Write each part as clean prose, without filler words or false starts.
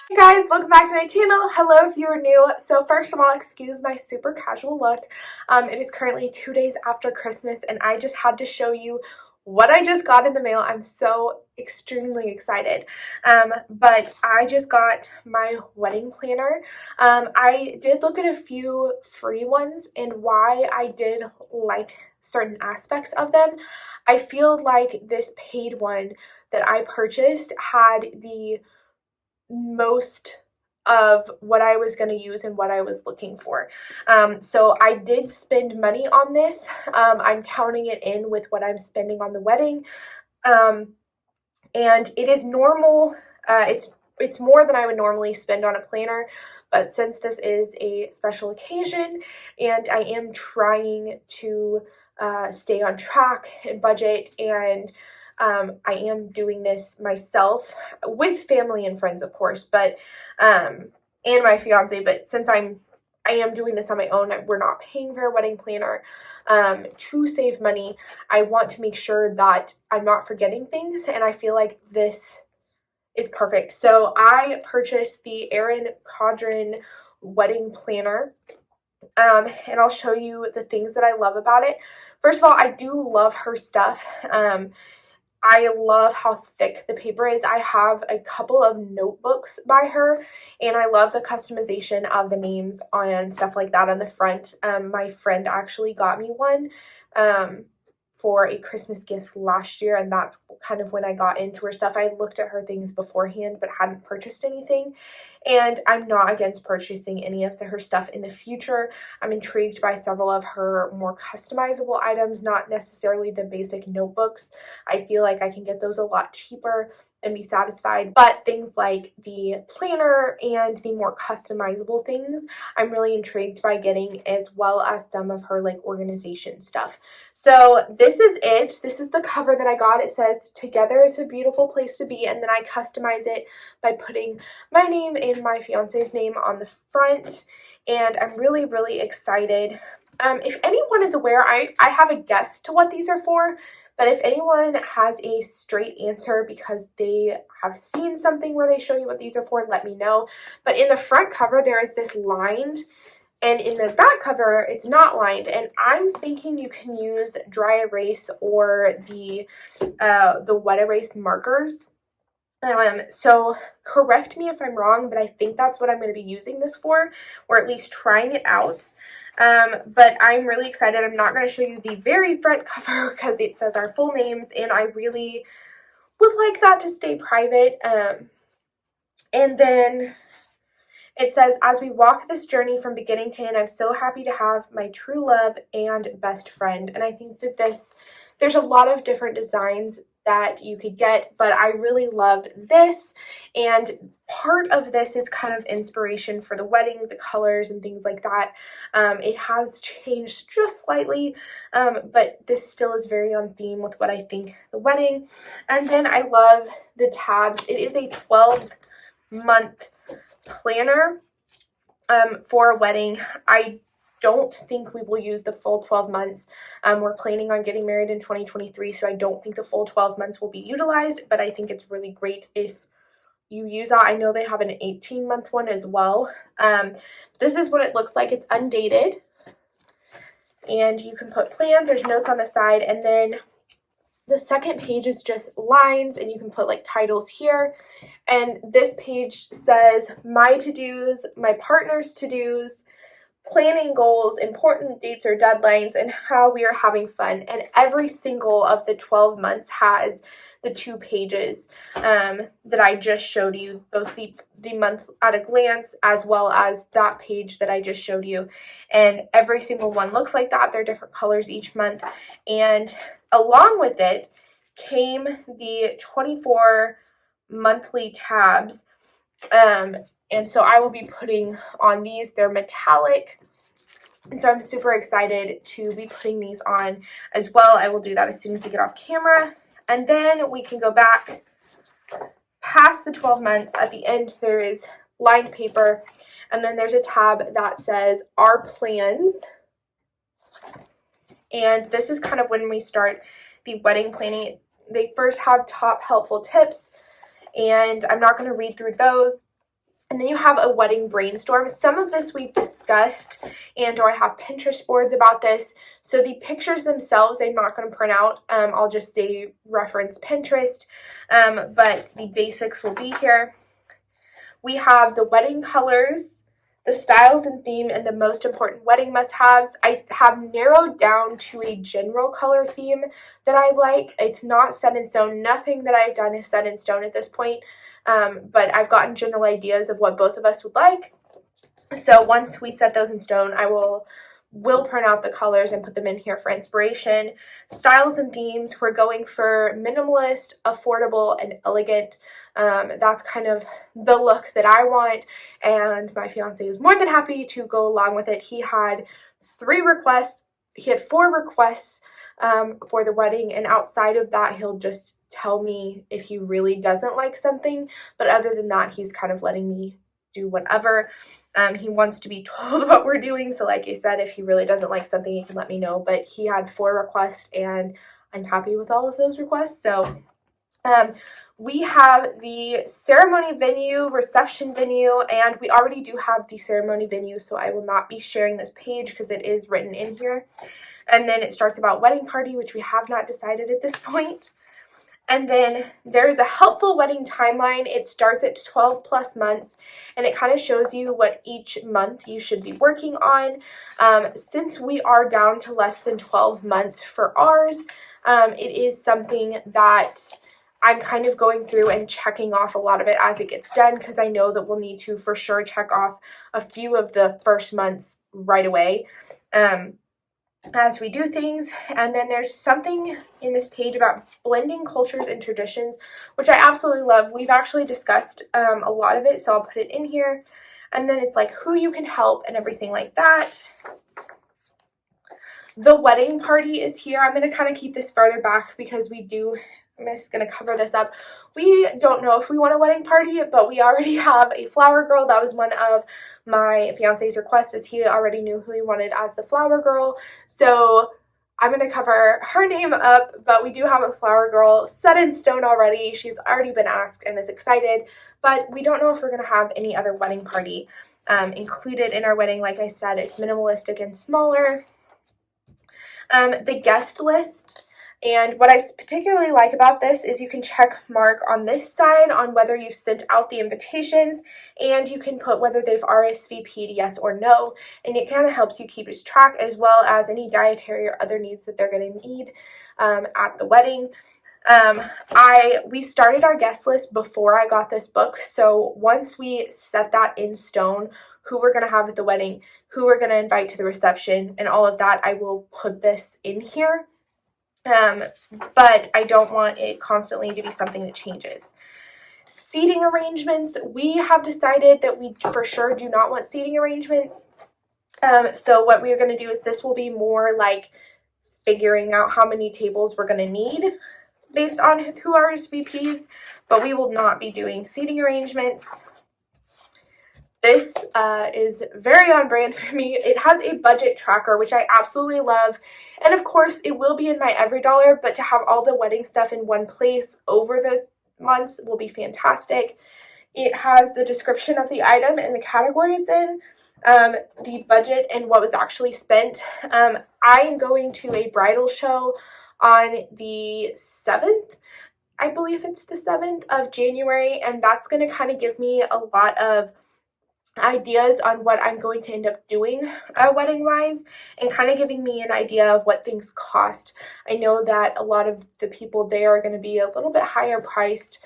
Hey guys, welcome back to my channel. Hello if you are new. So first of all, excuse my super casual look. It is currently 2 days after Christmas and I just had to show you what I just got in the mail. I'm so extremely excited. But I just got my wedding planner. I did look at a few free ones, and why I did like certain aspects of them, I feel like this paid one that I purchased had the most of what I was going to use and what I was looking for. So I did spend money on this. I'm counting it in with what I'm spending on the wedding. And it is normal. It's more than I would normally spend on a planner, but since this is a special occasion and I am trying to stay on track and budget, and I am doing this myself with family and friends, of course, but and my fiance. But since I am doing this on my own, we're not paying for a wedding planner. To save money, I want to make sure that I'm not forgetting things, and I feel like this is perfect. So I purchased the Erin Condren wedding planner, and I'll show you the things that I love about it. First of all, I do love her stuff. I love how thick the paper is. I have a couple of notebooks by her, and I love the customization of the names and stuff like that on the front. My friend actually got me one for a Christmas gift last year, and that's kind of when I got into her stuff. I looked at her things beforehand but hadn't purchased anything, and I'm not against purchasing any of her stuff in the future. I'm intrigued by several of her more customizable items, not necessarily the basic notebooks. I feel like I can get those a lot cheaper and be satisfied, but things like the planner and the more customizable things I'm really intrigued by getting, as well as some of her like organization stuff. So this is it. This is the cover that I got. It says "Together is a beautiful place to be," and then I customize it by putting my name and my fiance's name on the front, and I'm really excited. If anyone is aware, I have a guess to what these are for, but if anyone has a straight answer because they have seen something where they show you what these are for, let me know. But in the front cover, there is this lined, and in the back cover, it's not lined. And I'm thinking you can use dry erase or the wet erase markers. So correct me if I'm wrong, but I think that's what I'm going to be using this for, or at least trying it out. But I'm really excited. I'm not going to show you the very front cover because it says our full names, and I really would like that to stay private. And then it says, "As we walk this journey from beginning to end, I'm so happy to have my true love and best friend." And I think that there's a lot of different designs that you could get, but I really loved this, and part of this is kind of inspiration for the wedding, the colors and things like that. It has changed just slightly, but this still is very on theme with what I think the wedding. And then I love the tabs. It is a 12-month planner for a wedding. I don't think we will use the full 12 months. We're planning on getting married in 2023, so I don't think the full 12 months will be utilized, but I think it's really great if you use that. I know they have an 18-month one as well. This is what it looks like. It's undated, and you can put plans. There's notes on the side, and then the second page is just lines, and you can put like titles here. And this page says my to-dos, my partner's to-dos, planning goals, important dates or deadlines, and how we are having fun. And every single of the 12 months has the 2 pages that I just showed you, both the month at a glance as well as that page that I just showed you. And every single one looks like that. They're different colors each month. And along with it came the 24 monthly tabs. And so I will be putting on these. They're metallic, and so I'm super excited to be putting these on as well. I will do that as soon as we get off camera. And then we can go back past the 12 months. At the end, there is lined paper, and then there's a tab that says our plans. And this is kind of when we start the wedding planning. They first have top helpful tips, and I'm not going to read through those. And then you have a wedding brainstorm. Some of this we've discussed, and or I have Pinterest boards about this. So the pictures themselves I'm not going to print out. I'll just say reference Pinterest, but the basics will be here. We have the wedding colors, the styles and theme, and the most important wedding must-haves. I have narrowed down to a general color theme that I like. It's not set in stone. Nothing that I've done is set in stone at this point. But I've gotten general ideas of what both of us would like. So once we set those in stone, I will print out the colors and put them in here for inspiration. Styles and themes, we're going for minimalist, affordable, and elegant. That's kind of the look that I want, and my fiance is more than happy to go along with it. He had 4 requests for the wedding, and outside of that, he'll just tell me if he really doesn't like something, but other than that, he's kind of letting me do whatever. He wants to be told what we're doing, so like I said, if he really doesn't like something, he can let me know, but he had 4 requests, and I'm happy with all of those requests. So we have the ceremony venue, reception venue, and we already do have the ceremony venue, so I will not be sharing this page because it is written in here. And then it starts about wedding party, which we have not decided at this point. And then there's a helpful wedding timeline. It starts at 12 plus months, and it kind of shows you what each month you should be working on. Since we are down to less than 12 months for ours, it is something that I'm kind of going through and checking off a lot of it as it gets done, because I know that we'll need to for sure check off a few of the first months right away. As we do things. And then there's something in this page about blending cultures and traditions, which I absolutely love. We've actually discussed a lot of it, so I'll put it in here. And then it's like who you can help and everything like that. The wedding party is here. I'm going to kind of keep this farther back because I'm just going to cover this up. We don't know if we want a wedding party, but we already have a flower girl. That was one of my fiance's requests, as he already knew who he wanted as the flower girl. So I'm going to cover her name up, but we do have a flower girl set in stone already. She's already been asked and is excited, but we don't know if we're going to have any other wedding party included in our wedding. Like I said, it's minimalistic and smaller. The guest list. And what I particularly like about this is you can check mark on this side on whether you've sent out the invitations, and you can put whether they've RSVP'd yes or no, and it kind of helps you keep track, as well as any dietary or other needs that they're going to need at the wedding. We started our guest list before I got this book, so once we set that in stone, who we're going to have at the wedding, who we're going to invite to the reception, and all of that, I will put this in here. But I don't want it constantly to be something that changes. Seating arrangements, we have decided that we for sure do not want seating arrangements. So what we're going to do is this will be more like figuring out how many tables we're going to need based on who RSVPs, but we will not be doing seating arrangements. This is very on brand for me. It has a budget tracker, which I absolutely love. And of course, it will be in my every dollar, but to have all the wedding stuff in one place over the months will be fantastic. It has the description of the item and the category it's in, the budget and what was actually spent. I am going to a bridal show on the 7th. I believe it's the 7th of January, and that's going to kind of give me a lot of ideas on what I'm going to end up doing wedding wise, and kind of giving me an idea of what things cost. I know that a lot of the people there are going to be a little bit higher priced,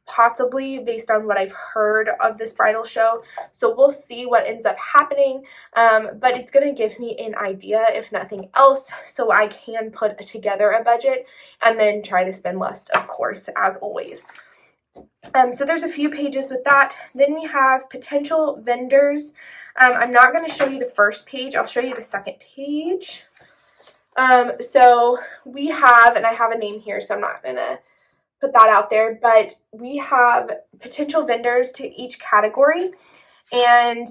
possibly based on what I've heard of this bridal show, so we'll see what ends up happening, but it's going to give me an idea if nothing else, so I can put together a budget and then try to spend less, of course, as always. So there's a few pages with that. Then we have potential vendors. I'm not going to show you the first page. I'll show you the second page. So we have, and I have a name here, so I'm not going to put that out there, but we have potential vendors to each category, and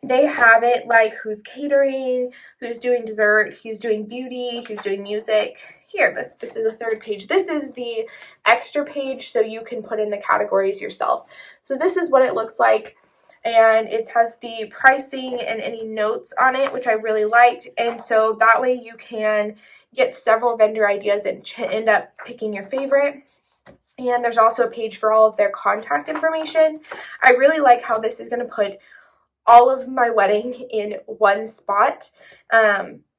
they have it like who's catering, who's doing dessert, who's doing beauty, who's doing music. here, this is the third page. This is the extra page, so you can put in the categories yourself. So this is what it looks like, and it has the pricing and any notes on it, which I really liked. And so that way you can get several vendor ideas and end up picking your favorite. And there's also a page for all of their contact information. I really like how this is going to put all of my wedding in one spot.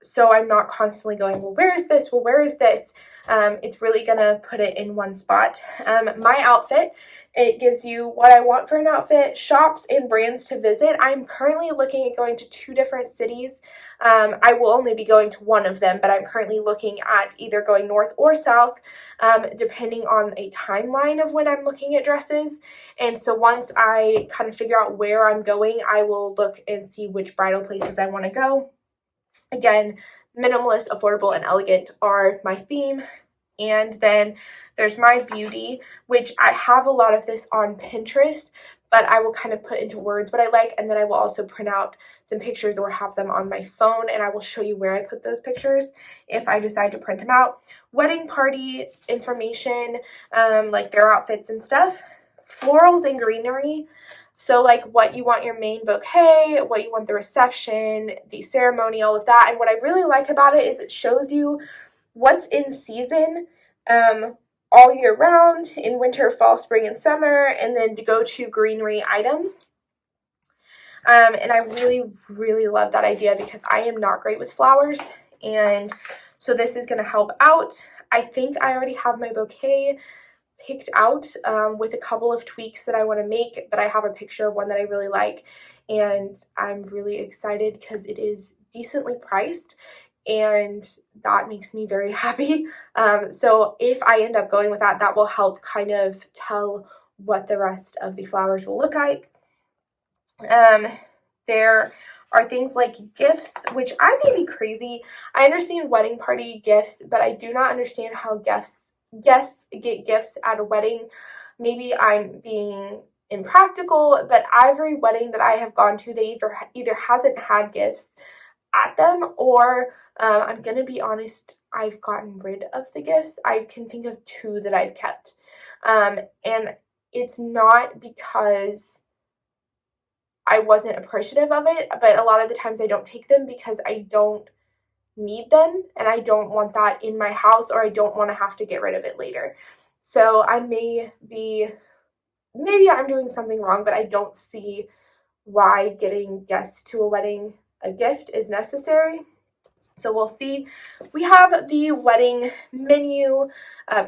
So I'm not constantly going, well, where is this? Well, where is this? It's really going to put it in one spot. My outfit, it gives you what I want for an outfit, shops and brands to visit. I'm currently looking at going to 2 different cities. I will only be going to one of them, but I'm currently looking at either going north or south, depending on a timeline of when I'm looking at dresses. And so once I kind of figure out where I'm going, I will look and see which bridal places I want to go. Again, minimalist, affordable, and elegant are my theme. And then there's my beauty, which I have a lot of this on Pinterest, but I will kind of put into words what I like, and then I will also print out some pictures or have them on my phone, and I will show you where I put those pictures if I decide to print them out. Wedding party information, like their outfits and stuff. Florals and greenery. So like what you want your main bouquet, what you want the reception, the ceremony, all of that. And what I really like about it is it shows you what's in season all year round, in winter, fall, spring, and summer, and then to go to greenery items. And I really, really love that idea because I am not great with flowers. And so this is going to help out. I think I already have my bouquet picked out with a couple of tweaks that I want to make, but I have a picture of one that I really like, and I'm really excited because it is decently priced, and that makes me very happy. So if I end up going with that, that will help kind of tell what the rest of the flowers will look like. There are things like gifts, which I may be crazy. I understand wedding party gifts, but I do not understand how guests get gifts at a wedding. Maybe I'm being impractical, but every wedding that I have gone to, they either hasn't had gifts at them, or I'm gonna be honest, I've gotten rid of the gifts. I can think of 2 that I've kept, and it's not because I wasn't appreciative of it, but a lot of the times I don't take them because I don't need them, and I don't want that in my house, or I don't want to have to get rid of it later. So I maybe I'm doing something wrong, but I don't see why getting guests to a wedding a gift is necessary. So we'll see. We have the wedding menu,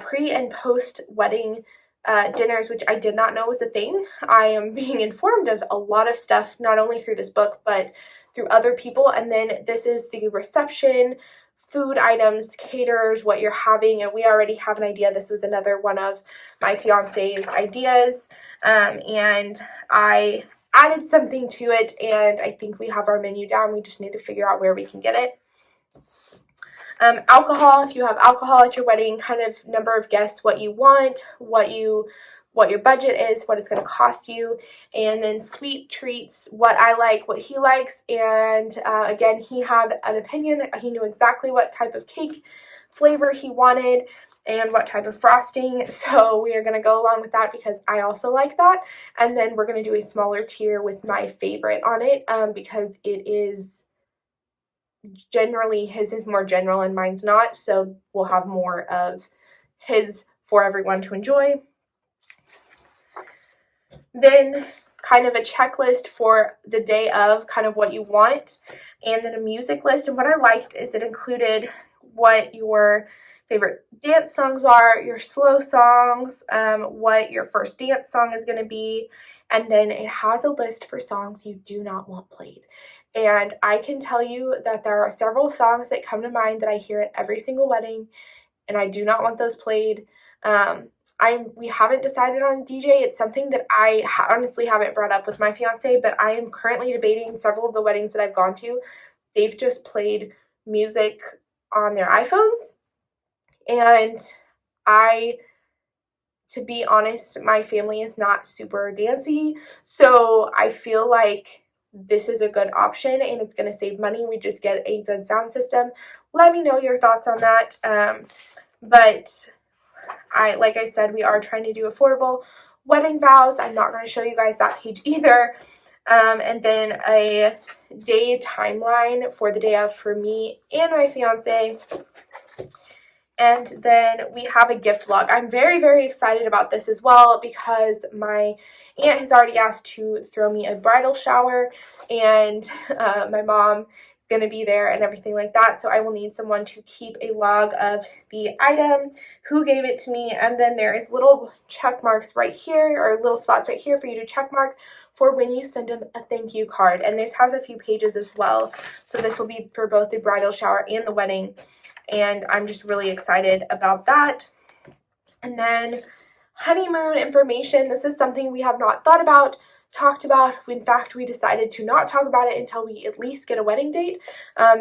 pre and post wedding dinners, which I did not know was a thing. I am being informed of a lot of stuff, not only through this book, but through other people. And then this is the reception, food items, caterers, what you're having, and we already have an idea. This was another one of my fiance's ideas, and I added something to it, and I think we have our menu down. We just need to figure out where we can get it. Alcohol, if you have alcohol at your wedding, kind of number of guests, what you want, what your budget is, what it's going to cost you, and then sweet treats, what I like, what he likes, and again, he had an opinion. He knew exactly what type of cake flavor he wanted and what type of frosting, so we are going to go along with that because I also like that, and then we're going to do a smaller tier with my favorite on it because it is generally, his is more general and mine's not, so we'll have more of his for everyone to enjoy. Then kind of a checklist for the day of, kind of what you want, and then a music list. And what I liked is it included what your favorite dance songs are, your slow songs, what your first dance song is going to be, and then it has a list for songs you do not want played. And I can tell you that there are several songs that come to mind that I hear at every single wedding, and I do not want those played. We haven't decided on a DJ. It's something that I honestly haven't brought up with my fiance, but I am currently debating several of the weddings that I've gone to. They've just played music on their iPhones, and to be honest, my family is not super dancey, so I feel like this is a good option and it's going to save money. We just get a good sound system. Let me know your thoughts on that. But like I said, we are trying to do affordable wedding vows. I'm not going to show you guys that page either. And then a day timeline for the day of for me and my fiance. And then we have a gift log. I'm very, very excited about this as well because my aunt has already asked to throw me a bridal shower, and my mom is going to be there and everything like that. So I will need someone to keep a log of the item, who gave it to me, and then there is little check marks right here, or little spots right here for you to check mark for when you send them a thank you card. And this has a few pages as well. So this will be for both the bridal shower and the wedding. And I'm just really excited about that. And then honeymoon information. This is something we have not thought about, talked about. In fact, we decided to not talk about it until we at least get a wedding date.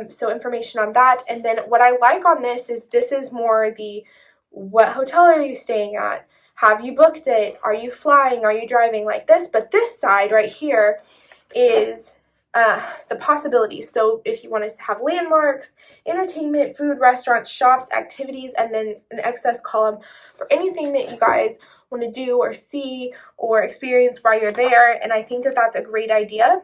So information on that. And then what I like on this is more the, what hotel are you staying at? Have you booked it? Are you flying? Are you driving, like this? But this side right here is the possibilities. So if you want to have landmarks, entertainment, food, restaurants, shops, activities, and then an excess column for anything that you guys want to do or see or experience while you're there. And I think that that's a great idea.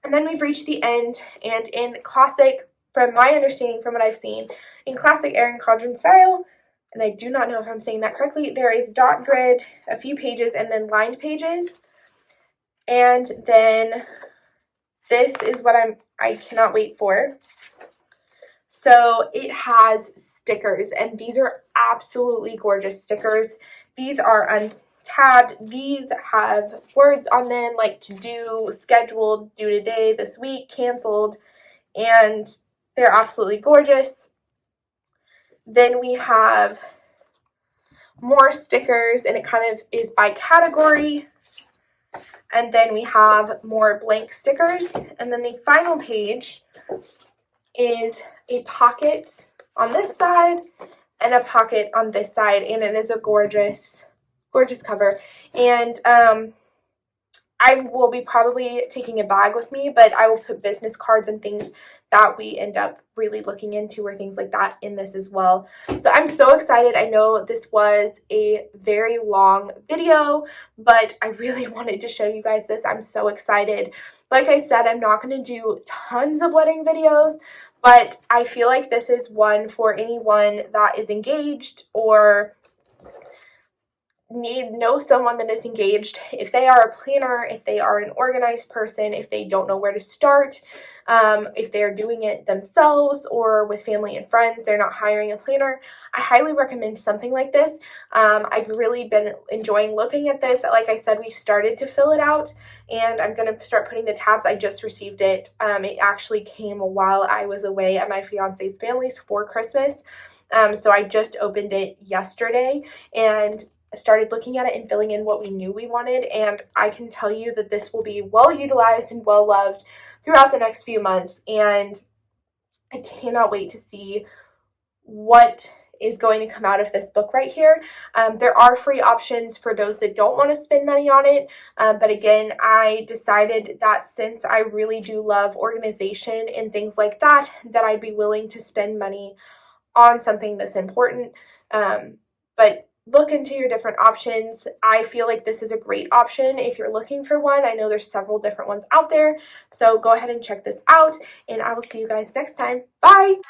And then we've reached the end, and in classic, from my understanding, from what I've seen, in classic Erin Condren style, and I do not know if I'm saying that correctly, there is dot grid, a few pages, and then lined pages. And then this is what I cannot wait for. So it has stickers, and these are absolutely gorgeous stickers. These are untabbed. These have words on them like to do, scheduled, due today, this week, canceled, and they're absolutely gorgeous. Then we have more stickers, and it kind of is by category. And then we have more blank stickers. And then the final page is a pocket on this side and a pocket on this side. And it is a gorgeous, gorgeous cover. And I will be probably taking a bag with me, but I will put business cards and things that we end up really looking into or things like that in this as well. So I'm so excited. I know this was a very long video, but I really wanted to show you guys this. I'm so excited. Like I said, I'm not going to do tons of wedding videos, but I feel like this is one for anyone that is engaged or know someone that is engaged. If they are a planner, if they are an organized person, if they don't know where to start, if they're doing it themselves or with family and friends, they're not hiring a planner, I highly recommend something like this. I've really been enjoying looking at this. Like I said, we've started to fill it out, and I'm going to start putting the tabs. I just received it. It actually came while I was away at my fiance's family's for Christmas. So I just opened it yesterday and started looking at it and filling in what we knew we wanted, and I can tell you that this will be well utilized and well loved throughout the next few months, and I cannot wait to see what is going to come out of this book right here. There are free options for those that don't want to spend money on it, but again, I decided that since I really do love organization and things like that, that I'd be willing to spend money on something that's important. But look into your different options. I feel like this is a great option if you're looking for one. I know there's several different ones out there, so go ahead and check this out, and I will see you guys next time. Bye!